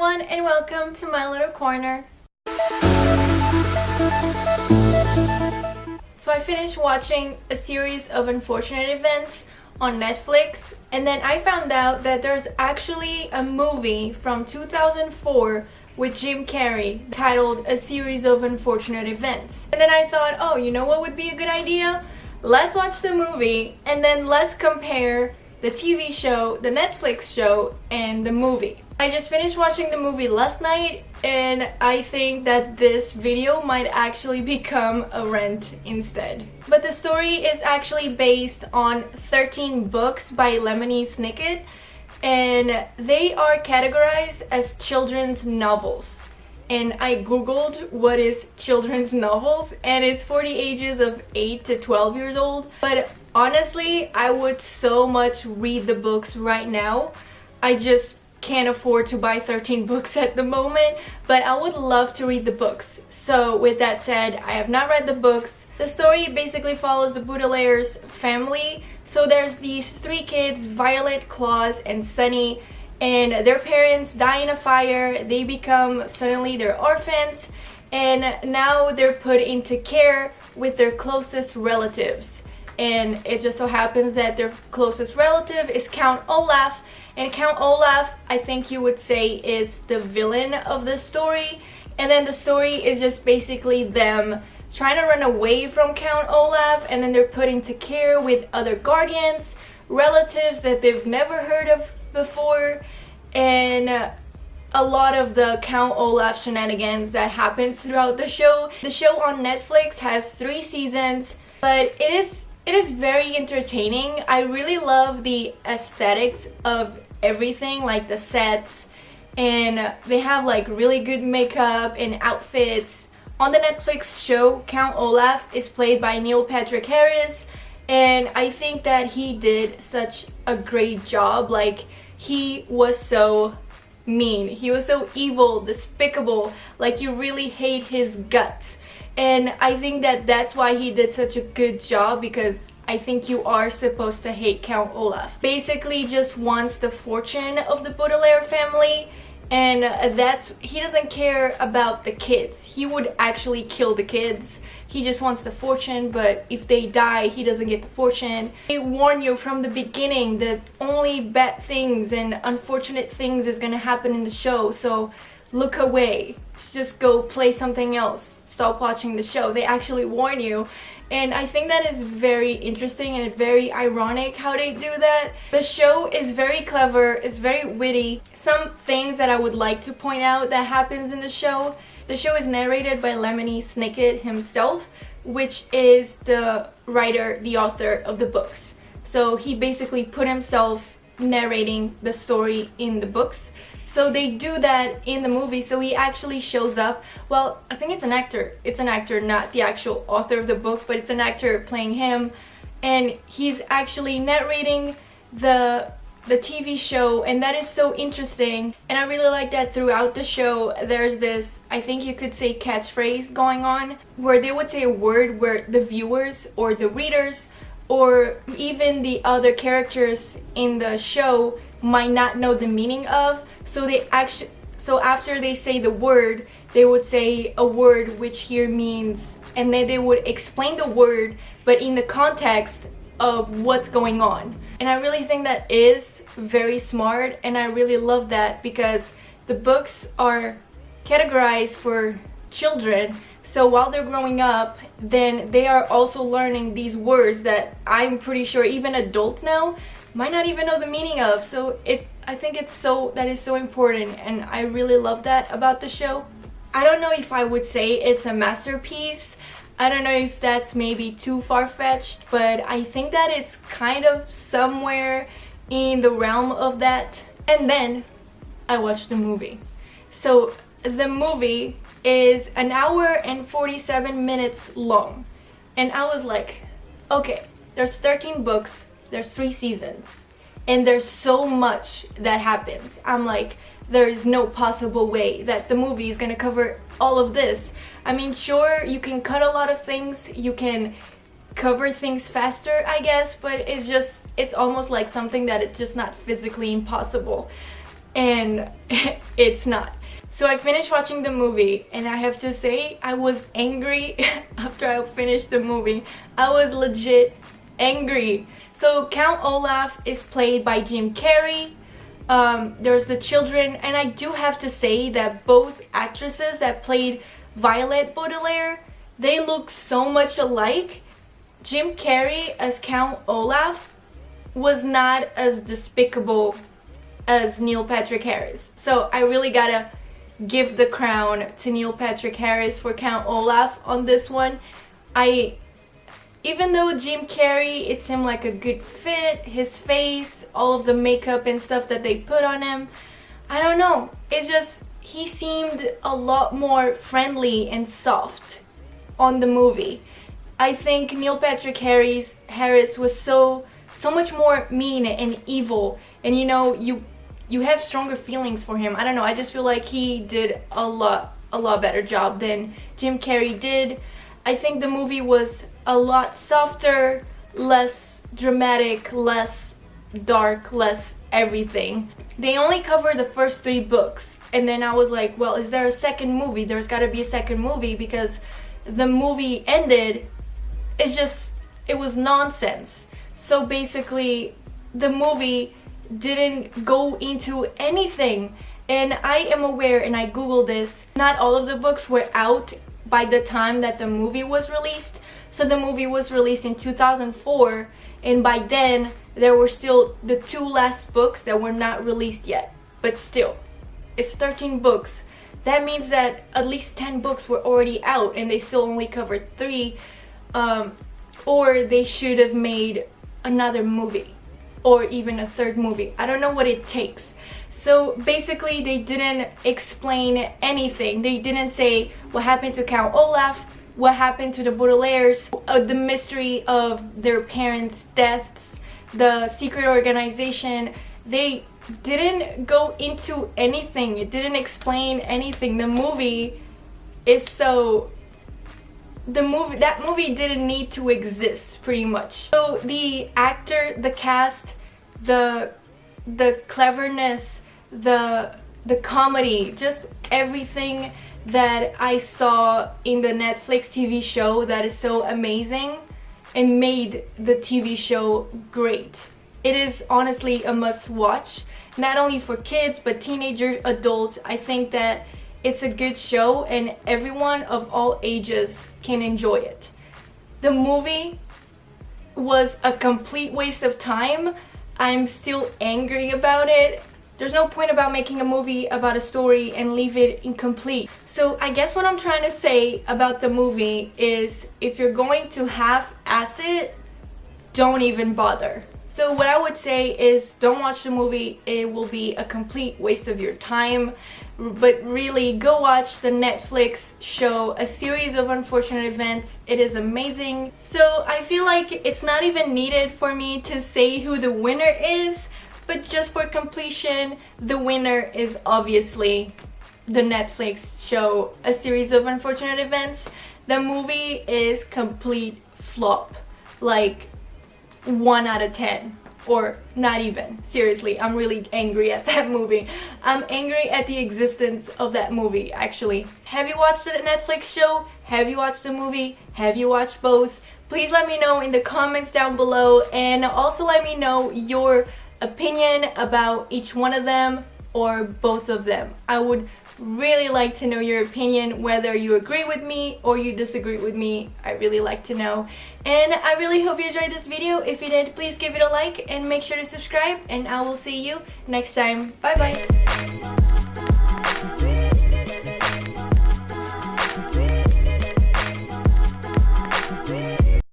everyone, and welcome to my little corner. So I finished watching a series of unfortunate events on Netflix, and then I found out that there's actually a movie from 2004 with Jim Carrey titled A Series of Unfortunate Events. And then I thought, oh, you know what would be a good idea? Let's watch the movie and then let's compare the TV show, the Netflix show, and the movie. I just finished watching the movie last night, and I think that this video might actually become a rant instead. But the story is actually based on 13 books by Lemony Snicket, and they are categorized as children's novels. And I googled what is children's novels, and it's for the ages of 8 to 12 years old. But honestly, I would so much read the books right now. I just can't afford to buy 13 books at the moment, but I would love to read the books. So with that said, I have not read the books. The story basically follows the Baudelaires family. So there's these three kids, Violet, Klaus, and Sunny, and their parents die in a fire. They become suddenly they're orphans, and now they're put into care with their closest relatives. And it just so happens that their closest relative is Count Olaf, and Count Olaf, I think you would say, is the villain of the story. And then the story is just basically them trying to run away from Count Olaf, and then they're put into care with other guardians, relatives that they've never heard of before, and a lot of the Count Olaf shenanigans that happens throughout the show. The show on Netflix has 3 seasons, but it is very entertaining. I really love the aesthetics of everything, like the sets, and they have like really good makeup and outfits. On the Netflix show, Count Olaf is played by Neil Patrick Harris, and I think that he did such a great job. Like, he was so mean, he was so evil, despicable, like you really hate his guts. And I think that that's why he did such a good job, because I think you are supposed to hate Count Olaf. Basically just wants the fortune of the Baudelaire family, and he doesn't care about the kids. He would actually kill the kids. He just wants the fortune, but if they die, he doesn't get the fortune. They warn you from the beginning that only bad things and unfortunate things is gonna happen in the show, so look away. Just go play something else. Stop watching the show. They actually warn you. And I think that is very interesting and very ironic how they do that. The show is very clever, it's very witty. Some things that I would like to point out that happens in the show. The show is narrated by Lemony Snicket himself, which is the writer, the author of the books. So he basically put himself narrating the story in the books. So they do that in the movie, so he actually shows up. Well, I think it's an actor. It's an actor, not the actual author of the book, but it's an actor playing him. And he's actually narrating the TV show, and that is so interesting. And I really like that throughout the show there's this, I think you could say, catchphrase going on, where they would say a word where the viewers or the readers or even the other characters in the show might not know the meaning of. So after they say the word, they would say a word which here means, and then they would explain the word but in the context of what's going on. And I really think that is very smart, and I really love that, because the books are categorized for children, so while they're growing up, then they are also learning these words that I'm pretty sure even adults now might not even know the meaning of. So I think that is so important, and I really love that about the show. I don't know if I would say it's a masterpiece. I don't know if that's maybe too far-fetched, but I think that it's kind of somewhere in the realm of that. And then I watched the movie. So the movie is 1 hour and 47 minutes long, and I was like, okay, there's 13 books, there's 3 seasons, and there's so much that happens. I'm like, there is no possible way that the movie is gonna cover all of this. I mean, sure, you can cut a lot of things, you can cover things faster, I guess, but it's almost like something that it's just not physically impossible. and it's not. So I finished watching the movie, and I have to say I was angry after I finished the movie. I was legit angry. So Count Olaf is played by Jim Carrey. There's the children, and I do have to say that both actresses that played Violet Baudelaire, they look so much alike. Jim Carrey as Count Olaf was not as despicable as Neil Patrick Harris. So I really gotta give the crown to Neil Patrick Harris for Count Olaf on this one. Even though Jim Carrey, it seemed like a good fit, his face, all of the makeup and stuff that they put on him, I don't know, it's just, he seemed a lot more friendly and soft on the movie. I think Neil Patrick Harris was so much more mean and evil, and you know, you have stronger feelings for him. I don't know, I just feel like he did a lot better job than Jim Carrey did. I think the movie was a lot softer, less dramatic, less dark, less everything. They only covered the first 3 books, and then I was like, well, is there a second movie? There's gotta be a second movie, because the movie ended, it was nonsense. So basically, the movie didn't go into anything. And I am aware, and I googled this, not all of the books were out by the time that the movie was released. So the movie was released in 2004, and by then there were still the 2 last books that were not released yet. But still, it's 13 books. That means that at least 10 books were already out, and they still only covered 3. Or they should have made another movie, or even a 3rd movie. I don't know what it takes. So basically, they didn't explain anything. They didn't say what happened to Count Olaf, what happened to the Baudelaires, the mystery of their parents' deaths, the secret organization. They didn't go into anything. It didn't explain anything. That movie didn't need to exist, pretty much. So the actor, the cast, the cleverness, the comedy, just everything that I saw in the Netflix TV show that is so amazing and made the TV show great. It is honestly a must watch, not only for kids but teenagers, adults. I think that it's a good show and everyone of all ages can enjoy it. The movie was a complete waste of time. I'm still angry about it. There's no point about making a movie about a story and leave it incomplete. So I guess what I'm trying to say about the movie is, if you're going to half-ass it, don't even bother. So what I would say is, don't watch the movie. It will be a complete waste of your time. But really, go watch the Netflix show, A Series of Unfortunate Events. It is amazing. So I feel like it's not even needed for me to say who the winner is, but just for completion, the winner is obviously the Netflix show, A Series of Unfortunate Events. The movie is complete flop, like 1 out of 10. Or not even. Seriously, I'm really angry at that movie. I'm angry at the existence of that movie, actually. Have you watched the Netflix show? Have you watched the movie? Have you watched both? Please let me know in the comments down below, and also let me know your opinion about each one of them or both of them. I would really like to know your opinion, whether you agree with me or you disagree with me. I really like to know, and I really hope you enjoyed this video. If you did, please give it a like and make sure to subscribe, and I will see you next time. Bye bye.